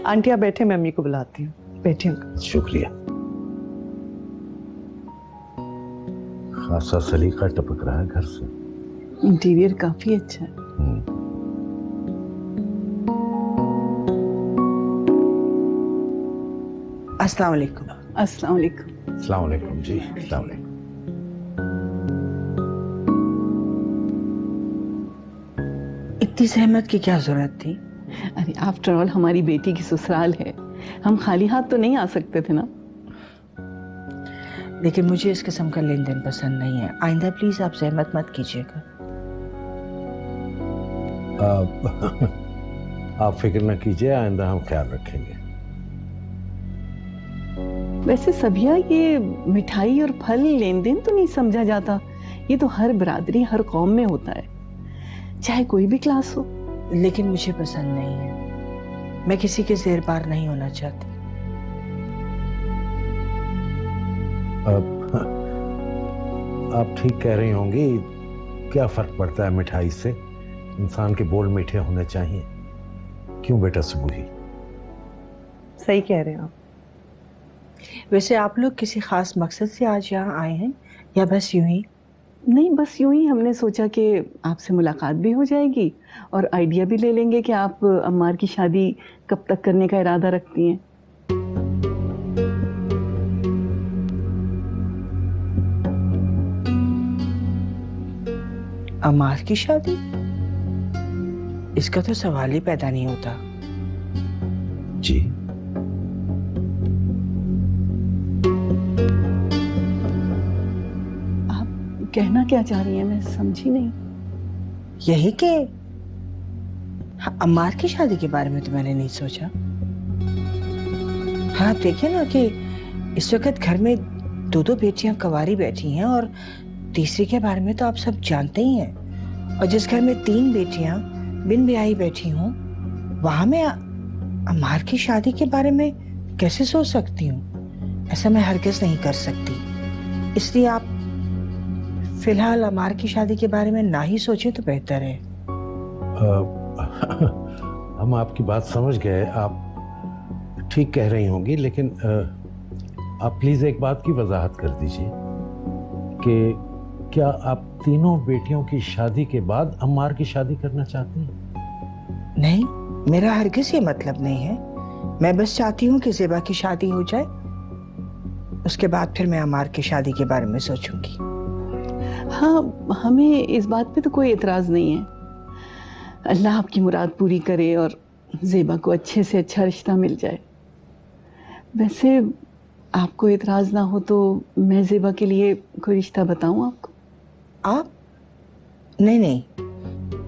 Aunty आप बैठे, मैं अम्मी को बुलाती हूँ। बैठिए अंकल। शुक्रिया। खासा सलीका टपक रहा है घर से। इंटीरियर काफी अच्छा है। अस्सलाम वालेकुम। अस्सलाम वालेकुम। अस्सलाम वालेकुम जी। अस्सलाम वालेकुम। इतनी सहमत की क्या जरूरत थी? अरे आफ्टर ऑल हमारी बेटी की ससुराल है, हम खाली हाथ तो नहीं आ सकते थे ना। लेकिन मुझे इस किस्म का लेन देन पसंद नहीं है। आइंदा प्लीज आप सहमत मत कीजिएगा। आप फिक्र न कीजिए, आइंदा हम ख्याल रखेंगे। वैसे सभिया, ये मिठाई और फल लेन देन तो नहीं समझा जाता। ये तो हर बिरादरी, हर कौम में होता है, चाहे कोई भी क्लास हो। लेकिन मुझे पसंद नहीं है। मैं किसी के ज़ेर पार नहीं होना चाहती। आप ठीक कह रही होंगी। क्या फर्क पड़ता है मिठाई से? इंसान के बोल मीठे होने चाहिए। क्यों बेटा सुबुही? सही कह रहे हैं आप। वैसे आप लोग किसी खास मकसद से आज यहाँ आए हैं या बस यूं ही? नहीं, बस यूं ही हमने सोचा कि आपसे मुलाकात भी हो जाएगी और आइडिया भी ले लेंगे कि आप अम्मार की शादी कब तक करने का इरादा रखती हैं। अमार की शादी? इसका तो सवाल ही पैदा नहीं होता। जी। कहना क्या चाह रही हैं, मैं समझी नहीं। यही कि अम्मार की शादी के बारे में तो मैंने नहीं सोचा। हाँ, आप देखिए ना कि इस वक्त घर में दो दो बेटियां कवारी बैठी हैं और तीसरी के बारे में तो आप सब जानते ही हैं। और जिस घर में 3 बेटियां बिन ब्याही बैठी हों, वहां मैं अम्मार की शादी के बारे में कैसे सोच सकती हूँ? ऐसा मैं हरगिज नहीं कर सकती। इसलिए आप फिलहाल अमार की शादी के बारे में ना ही सोचें तो बेहतर है। हम आपकी बात समझ गए। आप ठीक कह रही होंगी, लेकिन आप प्लीज एक बात की वजाहत कर दीजिए कि क्या आप तीनों बेटियों की शादी के बाद अम्मार की शादी करना चाहती हैं? नहीं, मेरा हरगिज ये मतलब नहीं है। मैं बस चाहती हूँ कि ज़ेबा की शादी हो जाए, उसके बाद फिर मैं अमार की शादी के बारे में सोचूंगी। हाँ, हमें इस बात पे तो कोई एतराज नहीं है। अल्लाह आपकी मुराद पूरी करे और ज़ेबा को अच्छे से अच्छा रिश्ता मिल जाए। वैसे आपको एतराज ना हो तो मैं ज़ेबा के लिए कोई रिश्ता बताऊं आपको? आप? नहीं नहीं,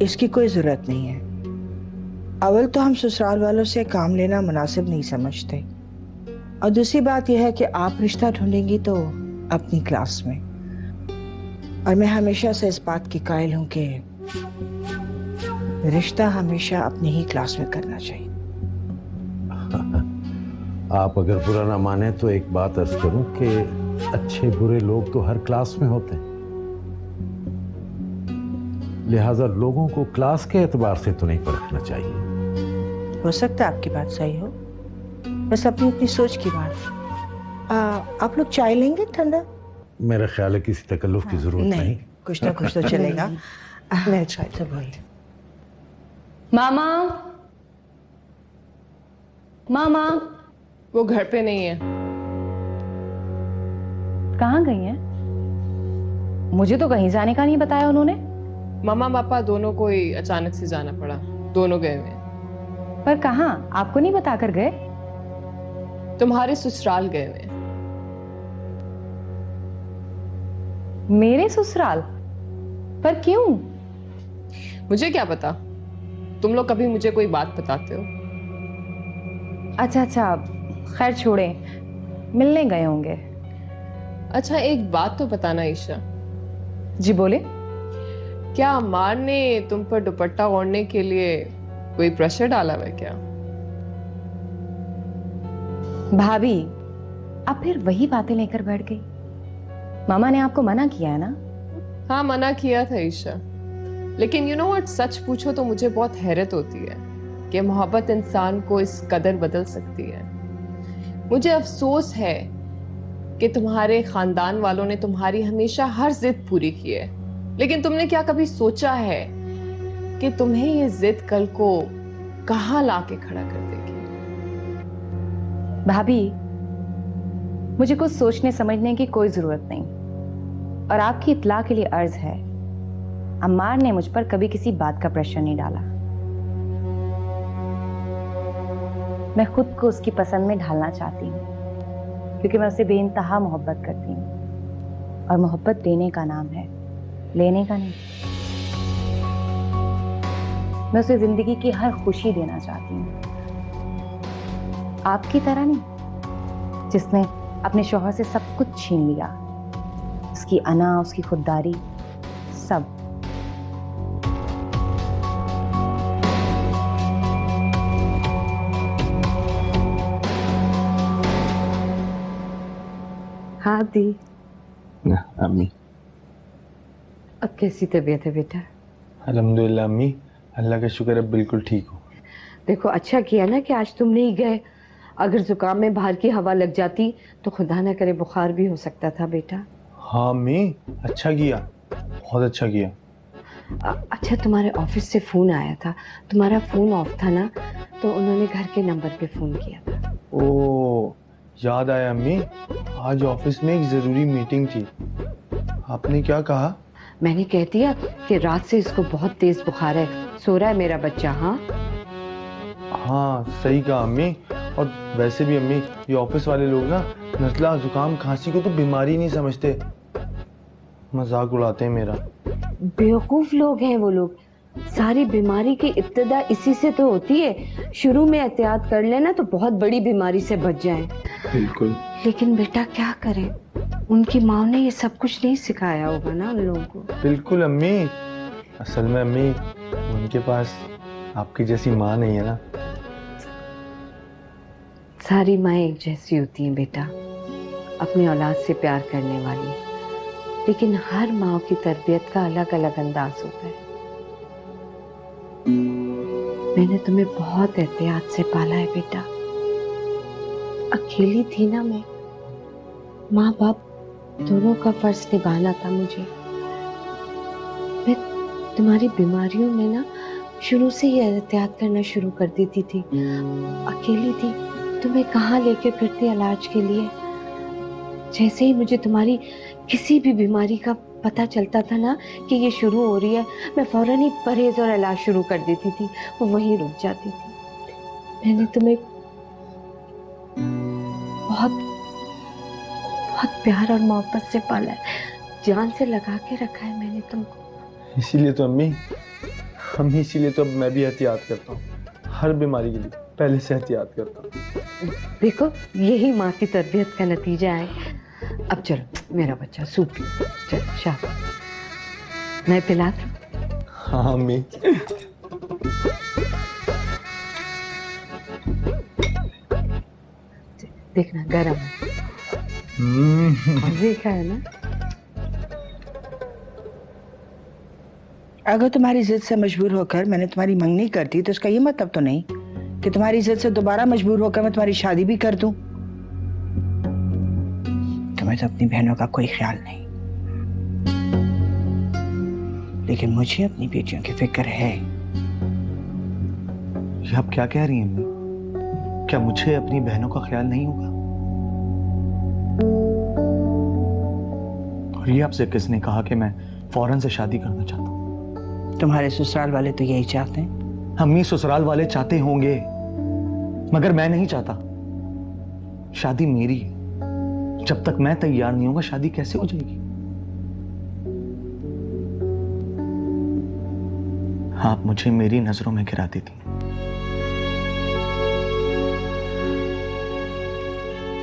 इसकी कोई जरूरत नहीं है। अव्वल तो हम ससुराल वालों से काम लेना मुनासिब नहीं समझते, और दूसरी बात यह है कि आप रिश्ता ढूंढेंगी तो अपनी क्लास में, और मैं हमेशा से इस बात की कायल हूं कि रिश्ता हमेशा अपनी ही क्लास में करना चाहिए। आप अगर बुरा ना माने तो एक बात अर्ज करूं कि अच्छे बुरे लोग तो हर क्लास में होते हैं, लिहाजा लोगों को क्लास के एतबार से तो नहीं परखना चाहिए। हो सकता है आपकी बात सही हो, बस अपनी अपनी सोच की बात। आप लोग चाय लेंगे ठंडा? मेरा ख्याल है किसी तकल्लुफ की जरूरत नहीं। कुछ ना कुछ तो चलेगा। मैं चाय तो मामा, मामा, वो घर पे नहीं है। कहाँ गई हैं? मुझे तो कहीं जाने का नहीं बताया उन्होंने। मामा पापा दोनों को ही अचानक से जाना पड़ा, दोनों गए हुए हैं। पर कहाँ? आपको नहीं बताकर गए? तुम्हारे ससुराल गए हुए हैं। मेरे ससुराल? पर क्यों? मुझे क्या पता, तुम लोग कभी मुझे कोई बात बताते हो। अच्छा अच्छा, खैर छोड़ें, मिलने गए होंगे। अच्छा एक बात तो बताना ईशा। जी बोले। क्या अम्मार ने तुम पर दुपट्टा ओढ़ने के लिए कोई प्रेशर डाला हुआ है क्या? भाभी, अब फिर वही बातें लेकर बैठ गई। मामा ने आपको मना किया है ना? हाँ मना किया था ईशा, लेकिन यू नो व्हाट, सच पूछो तो मुझे बहुत हैरत होती है। कि मोहब्बत इंसान को इस कदर बदल सकती है। मुझे अफसोस है कि तुम्हारे खानदान वालों ने तुम्हारी हमेशा हर जिद पूरी की है, लेकिन तुमने क्या कभी सोचा है कि तुम्हें ये जिद कल को कहाँ लाके खड़ा कर देगी? भाभी, मुझे कुछ सोचने समझने की कोई जरूरत नहीं, और आपकी इत्तला के लिए अर्ज है, अम्मार ने मुझ पर कभी किसी बात का प्रेशर नहीं डाला। मैं खुद को उसकी पसंद में ढालना चाहती हूँ, क्योंकि मैं उसे बेइंतहा मोहब्बत करती हूँ, और मोहब्बत देने का नाम है, लेने का नहीं। मैं उसे जिंदगी की हर खुशी देना चाहती हूँ, आपकी तरह नहीं जिसने अपने शौहर से सब कुछ छीन लिया, उसकी अना, उसकी खुददारी, सब। हाँ दी, अम्मी। अब कैसी तबीयत है बेटा? अल्हम्दुलिल्लाह अम्मी, अल्लाह का शुक्र है, बिल्कुल ठीक हूँ। देखो अच्छा किया ना कि आज तुम नहीं गए, अगर जुकाम में बाहर की हवा लग जाती तो खुदा ना करे बुखार भी हो सकता था बेटा। हाँ अम्मी, अच्छा किया, बहुत अच्छा किया। अच्छा, तुम्हारे ऑफिस से फोन आया था, तुम्हारा फोन ऑफ था ना, तो उन्होंने घर के नंबर पे फोन किया था। ओ, याद आया अम्मी, आज ऑफिस में एक जरूरी मीटिंग थी। आपने क्या कहा? मैंने कह दिया कि रात से इसको बहुत तेज बुखार है, सो रहा है मेरा बच्चा। हाँ हाँ सही कहा अम्मी। और वैसे भी अम्मी, ये ऑफिस वाले लोग ना नज़ला, जुकाम, खांसी को तो बीमारी नहीं समझते, मजाक उड़ाते हैं मेरा। बेवकूफ लोग हैं वो लोग। सारी बीमारी की इब्तिदा इसी से तो होती है, शुरू में एहतियात कर लेना तो बहुत बड़ी बीमारी से बच जाएं। बिल्कुल। लेकिन बेटा क्या करें, उनकी माँ ने ये सब कुछ नहीं सिखाया होगा ना उन लोगों को। बिल्कुल अम्मी, असल में अम्मी उनके पास आपकी जैसी माँ नहीं है ना। सारी माएँ एक जैसी होती हैं बेटा, अपनी औलाद से प्यार करने वाली, लेकिन हर माँ की तरबियत का अलग अलग अंदाज होता है। मैंने तुम्हें बहुत एहतियात से पाला है बेटा, अकेली थी ना मैं, माँ बाप दोनों का फर्ज निभाना था मुझे। मैं तुम्हारी बीमारियों में ना शुरू से ही एहतियात करना शुरू कर देती थी। अकेली थी, तुम्हें कहाँ लेके फिरती इलाज के लिए। जैसे ही मुझे तुम्हारी किसी भी बीमारी का पता चलता था ना कि ये शुरू हो रही है, मैं फौरन ही परहेज और इलाज शुरू कर देती थी, वो वहीं रुक जाती थी। मैंने तुम्हें बहुत बहुत प्यार और मोहब्बत से पाला है, जान से लगा के रखा है मैंने तुमको। इसीलिए तो अम्मी, इसीलिए तो अब मैं भी एहतियात करता हूँ, हर बीमारी के लिए पहले से एहतियात करता हूँ। देखो यही माँ की तरबियत का नतीजा है। अब चलो मेरा बच्चा सूप लो, चलो शाबाश, मैं पिलाती हूँ। हाँ अम्मी। देखना गरम है, मजे का है ना। अगर तुम्हारी जिद से मजबूर होकर मैंने तुम्हारी मंगनी कर दी, तो इसका ये मतलब तो नहीं कि तुम्हारी जिद से दोबारा मजबूर होकर मैं तुम्हारी शादी भी कर दूं। तुम्हें तो अपनी बहनों का कोई ख्याल नहीं, लेकिन मुझे अपनी बेटियों की फिक्र है। ये आप क्या कह रही हैं अम्मी? क्या मुझे अपनी बहनों का ख्याल नहीं होगा? और ये आपसे किसने कहा कि मैं फौरन से शादी करना चाहता हूँ? तुम्हारे ससुराल वाले तो यही चाहते हैं। अम्मी, ससुराल वाले चाहते होंगे, मगर मैं नहीं चाहता। शादी मेरी है, जब तक मैं तैयार नहीं होगा शादी कैसे हो जाएगी? आप मुझे मेरी नजरों में गिरा देती।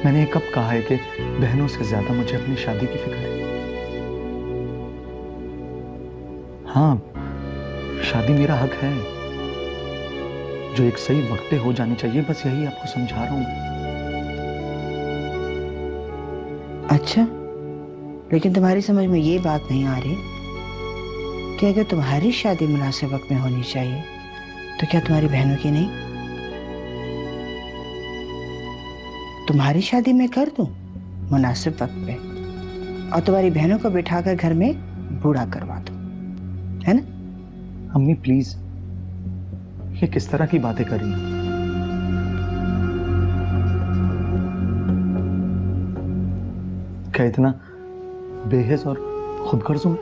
मैंने कब कहा है कि बहनों से ज्यादा मुझे अपनी शादी की फिक्र है? हाँ, शादी मेरा हक है, जो एक सही वक्त पे हो जानी चाहिए, बस यही आपको समझा रहा हूं। अच्छा, लेकिन तुम्हारी समझ में ये बात नहीं आ रही कि अगर तुम्हारी शादी मुनासिब वक्त में होनी चाहिए, तो क्या तुम्हारी बहनों की नहीं? तुम्हारी शादी मैं कर दूं मुनासिब वक्त पे, और तुम्हारी बहनों को बिठाकर घर में बूढ़ा करवा दूं, है ना? अम्मी प्लीज, ये किस तरह की बातें कर रही हैं? क्या इतना बेहिस और खुदगर्ज हूं?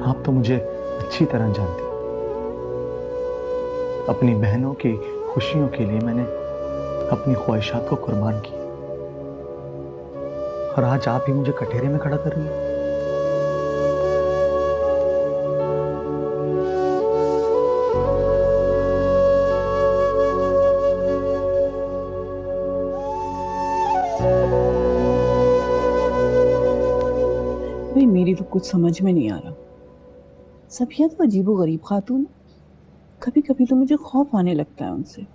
आप तो मुझे अच्छी तरह जानती हैं। अपनी बहनों की खुशियों के लिए मैंने अपनी ख्वाहिशात को कुर्बान किया, और आज आप ही मुझे कटहरे में खड़ा कर रही हैं। भाई मेरी तो कुछ समझ में नहीं आ रहा। सफिया तो अजीबो गरीब खातून, कभी कभी तो मुझे खौफ आने लगता है उनसे।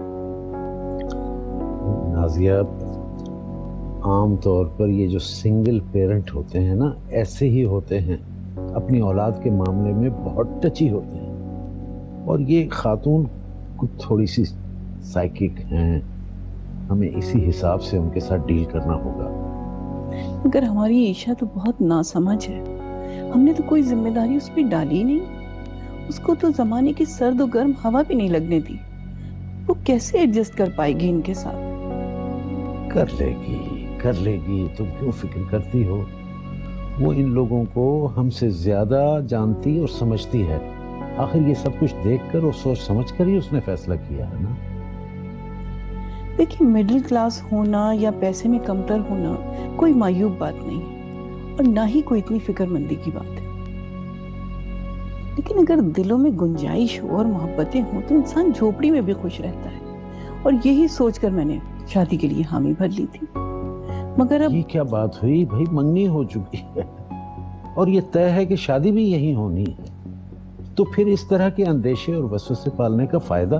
नाजिया, आम तौर पर ये जो सिंगल पेरेंट होते हैं ना, ऐसे ही होते हैं, अपनी औलाद के मामले में बहुत टची होते हैं। और ये खातून कुछ थोड़ी सी साइकिक हैं, हमें इसी हिसाब से उनके साथ डील करना होगा। मगर हमारी ईशा तो बहुत नासमझ है, हमने तो कोई जिम्मेदारी उस पर डाली नहीं। उसको तो जमाने की सर्द और गर्म हवा भी नहीं लगने दी। वो कैसे एडजस्ट कर पाएगी इनके साथ? कर लेगी, कर लेगी, तुम क्यों फिक्र करती हो? वो इन लोगों को हमसे ज्यादा जानती और समझती है। आखिर ये सब कुछ देखकर और सोच समझकर ही उसने फैसला किया है ना। देखिए, मिडिल क्लास होना या पैसे में कमतर होना कोई मायूब बात नहीं है, और ना ही कोई इतनी फिक्रमंदी की बात है। लेकिन अगर दिलों में गुंजाइश हो और मोहब्बतें हो तो इंसान झोपड़ी में भी खुश रहता है। और यही सोचकर मैंने शादी के लिए हामी भर ली थी। मगर अब ये क्या बात हुई भाई? मंगनी हो चुकी है और ये तय है कि शादी भी यही होनी है, तो फिर इस तरह के अंदेशे और वसवसे पालने का फायदा?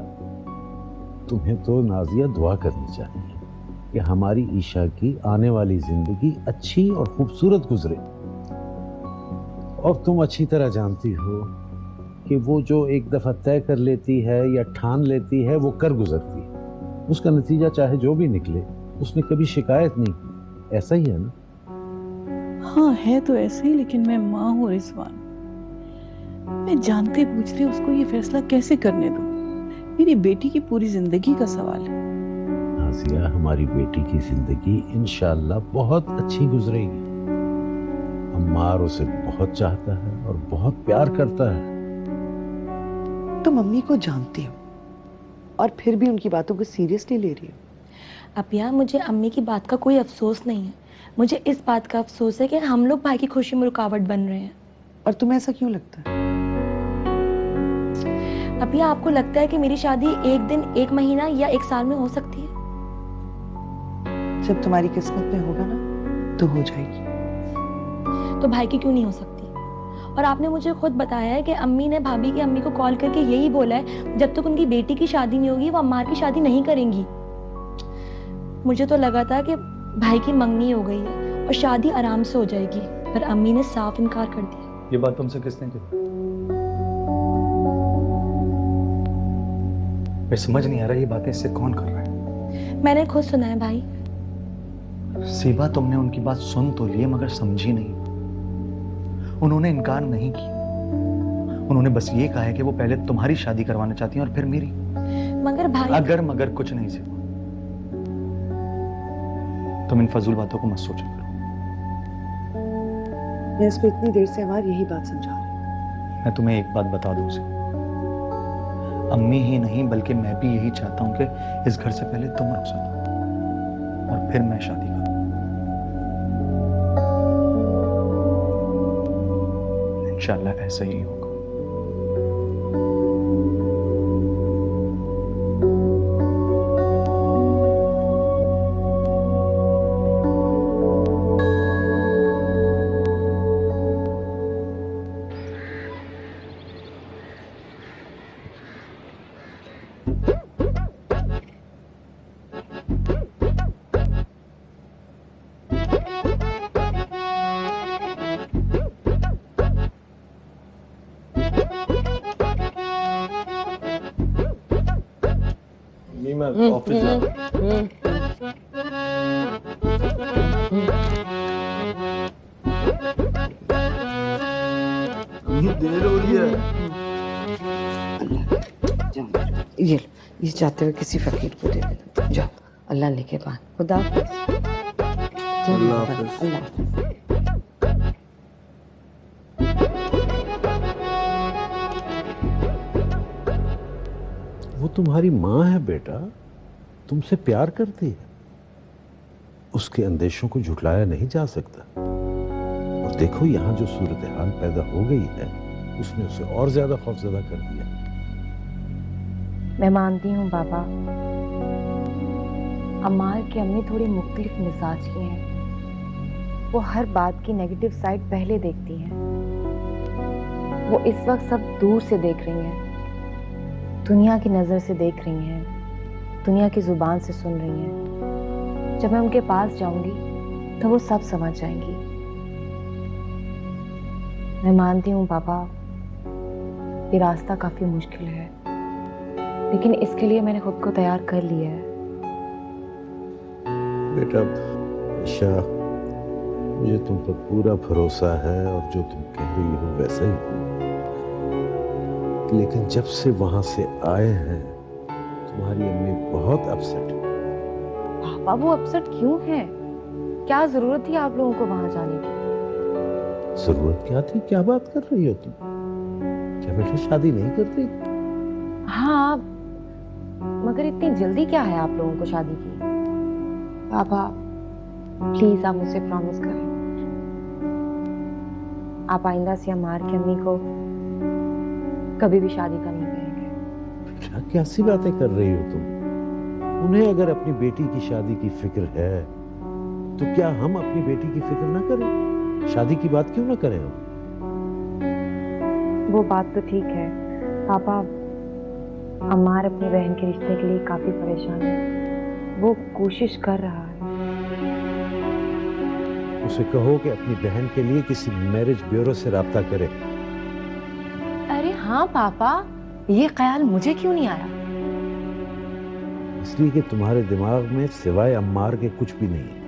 तुम्हें तो नाजिया दुआ करनी चाहिए कि हमारी ईशा की आने वाली जिंदगी अच्छी और खूबसूरत गुजरे। और तुम अच्छी तरह जानती हो कि वो जो एक दफा तय कर लेती है या ठान लेती है, वो कर गुजरती है। उसका नतीजा चाहे जो भी निकले, उसने कभी शिकायत नहीं की। ऐसा ही है ना? हाँ, है तो ऐसे ही, लेकिन मैं माँ हूँ रिजवान। मैं जानते पूछते उसको ये फैसला कैसे करने दूं? मेरी बेटी की पूरी जिंदगी का सवाल है। नाजिया, हमारी बेटी की जिंदगी इंशाअल्लाह बहुत अच्छी गुजरेगी। अम्मार उसे बहुत चाहता है और बहुत प्यार करता है। तो मम्मी को जानती हो और फिर भी उनकी बातों को सीरियसली ले रही हो। अपिया, मुझे अम्मी की बात का कोई अफसोस नहीं है। मुझे इस बात का अफसोस है कि हम लोग भाई की खुशी में रुकावट बन रहे हैं। और तुम्हें ऐसा क्यों लगता है? अपिया, आपको लगता है कि मेरी शादी एक दिन, एक महीना या एक साल में हो सकती है? जब तुम्हारी किस्मत में होगा ना तो हो जाएगी। तो भाई की क्यों नहीं हो सकती? और आपने मुझे खुद बताया है कि अम्मी ने भाभी की अम्मी को कॉल करके यही बोला है, जब तक उनकी बेटी की शादी नहीं होगी वो अम्मार की शादी नहीं करेंगी। मुझे तो लगा था कि भाई की मंगनी हो गई है और शादी आराम से हो जाएगी, पर अम्मी ने साफ इनकार कर दिया। ये बात तुमसे किसने कही? मैं समझ नहीं आ रहा ये बातें इससे कौन कर रहा है। मैंने खुद सुना है भाई। सीबा, तुमने उनकी बात सुन तो ली मगर समझी नहीं। उन्होंने इनकार नहीं किया, उन्होंने बस ये कहा है कि वो पहले तुम्हारी शादी करवाना चाहती हैं और फिर मेरी। मगर भाई, अगर मगर कुछ नहीं सीबा, तुम इन फजूल बातों को मत सोचा करो। मैं इसको इतनी देर से हमारी यही बात समझा रही हूँ। मैं तुम्हें एक बात बता दूं सीबा, अम्मी ही नहीं बल्कि मैं भी यही चाहता हूं कि इस घर से पहले तुम रुखसत हो और फिर मैं शादी करूं। इंशाल्लाह ऐसा ही होगा। मैं ऑफिस जा रहा हूँ। अम्मी देर हो रही है। ये लो, ये जाते हुए किसी फकीर को दे देना। जाओ, अल्लाह लेके पान। खुदा हाफिज। अल्लाह हाफिज। अल्लाह हाफिज। वो तुम्हारी माँ है बेटा, तुमसे प्यार करती है। उसके अंदेशों को झुठलाया नहीं जा सकता। और देखो यहाँ जो सूरत हाल पैदा हो गई है, उसने उसे और ज्यादा खौफजदा कर दिया। मैं मानती हूँ बाबा, अम्मार की अम्मी थोड़ी मुख्तलिफ मिजाज की हैं। वो हर बात की नेगेटिव साइड पहले देखती हैं। वो इस वक्त सब दूर से देख रही हैं, दुनिया की नज़र से देख रही हैं, दुनिया की ज़ुबान से सुन रही हैं। जब मैं उनके पास जाऊंगी तो वो सब समझ जाएंगी। मैं मानती हूँ पापा, ये रास्ता काफ़ी मुश्किल है, लेकिन इसके लिए मैंने खुद को तैयार कर लिया है। बेटा ईशा, मुझे तुम पर पूरा भरोसा है और जो तुम कह रही हो वैसा ही हो। लेकिन जब से वहां से आए हैं, तुम्हारी अम्मी बहुत अपसेट है। पापा वो अपसेट क्यों है? क्या जरूरत थी आप लोगों को वहां जाने की? जरूरत क्या थी? क्या बात कर रही हो तुम? क्या बेटा शादी नहीं कर रही? हाँ, मगर इतनी जल्दी क्या है आप लोगों को शादी की? पापा प्लीज आप मुझसे प्रॉमिस करें, आप आइंदा से अम्मार की अम्मी को कभी भी शादी का नहीं करेंगे। बेटा कैसी बातें कर रही हो तुम? उन्हें अगर अपनी बेटी की शादी की फिक्र है, तो क्या हम अपनी बेटी की फिक्र ना करें? शादी की बात क्यों ना करें हम? वो बात तो ठीक है पापा, अम्मार अपनी बहन के रिश्ते के लिए काफी परेशान है। वो कोशिश कर रहा है। उसे कहो कि अपनी बहन के लिए किसी मैरिज ब्यूरो से राब्ता करे। अरे हाँ पापा, ये ख्याल मुझे क्यों नहीं आया? इसलिए कि तुम्हारे दिमाग में सिवाय अम्मार के कुछ भी नहीं है।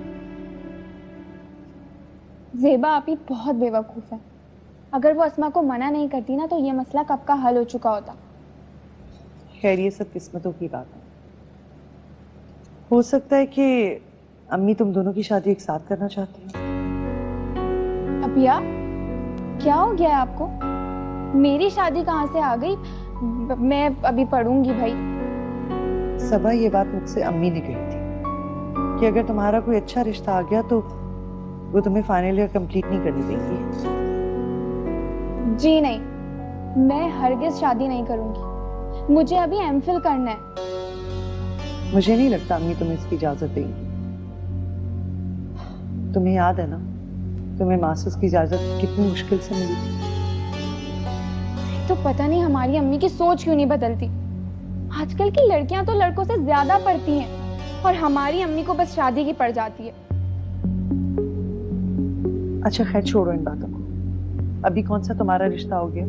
ज़ेबा आप ही बहुत बेवकूफ़ है। अगर वो अस्मा को मना नहीं करती ना, तो ये मसला कब का हल हो चुका होता। खैर ये सब किस्मतों की बात है। हो सकता है कि अम्मी तुम दोनों की शादी एक साथ करना चाहती हो। अभिया, क्या हो गया है आपको? मेरी शादी कहाँ से आ गई? मैं अभी पढ़ूंगी भाई। सबा ये बात मुझसे अम्मी ने कही थी कि अगर तुम्हारा कोई अच्छा रिश्ता आ गया तो वो तुम्हें फाइनल ईयर कंप्लीट नहीं करने देंगी। जी नहीं, मैं हरगिज शादी नहीं करूंगी। मुझे अभी एमफिल करना है। मुझे नहीं लगता अम्मी तुम्हें इसकी इजाजत देंगी। तुम्हें याद है ना, तुम्हें मास्टर्स की इजाजत कितनी मुश्किल से मिली थी। तो पता नहीं हमारी अम्मी की सोच क्यों नहीं बदलती। आजकल की लड़कियां तो लड़कों से ज्यादा पढ़ती हैं, और हमारी अम्मी को बस शादी की पड़ जाती है। अच्छा खैर छोड़ो इन बातों को। अभी कौन सा तुम्हारा रिश्ता हो गया?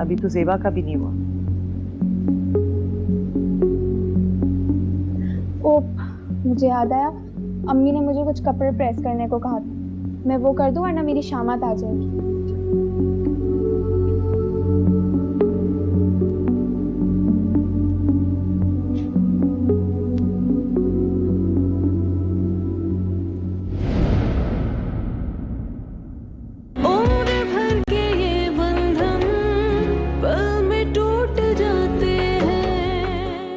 अभी तो ज़ेबा का भी नहीं हुआ। ओ, मुझे याद आया, अम्मी ने मुझे कुछ कपड़े प्रेस करने को कहा था। मैं वो कर दूं वरना मेरी शामत आ जाएगी।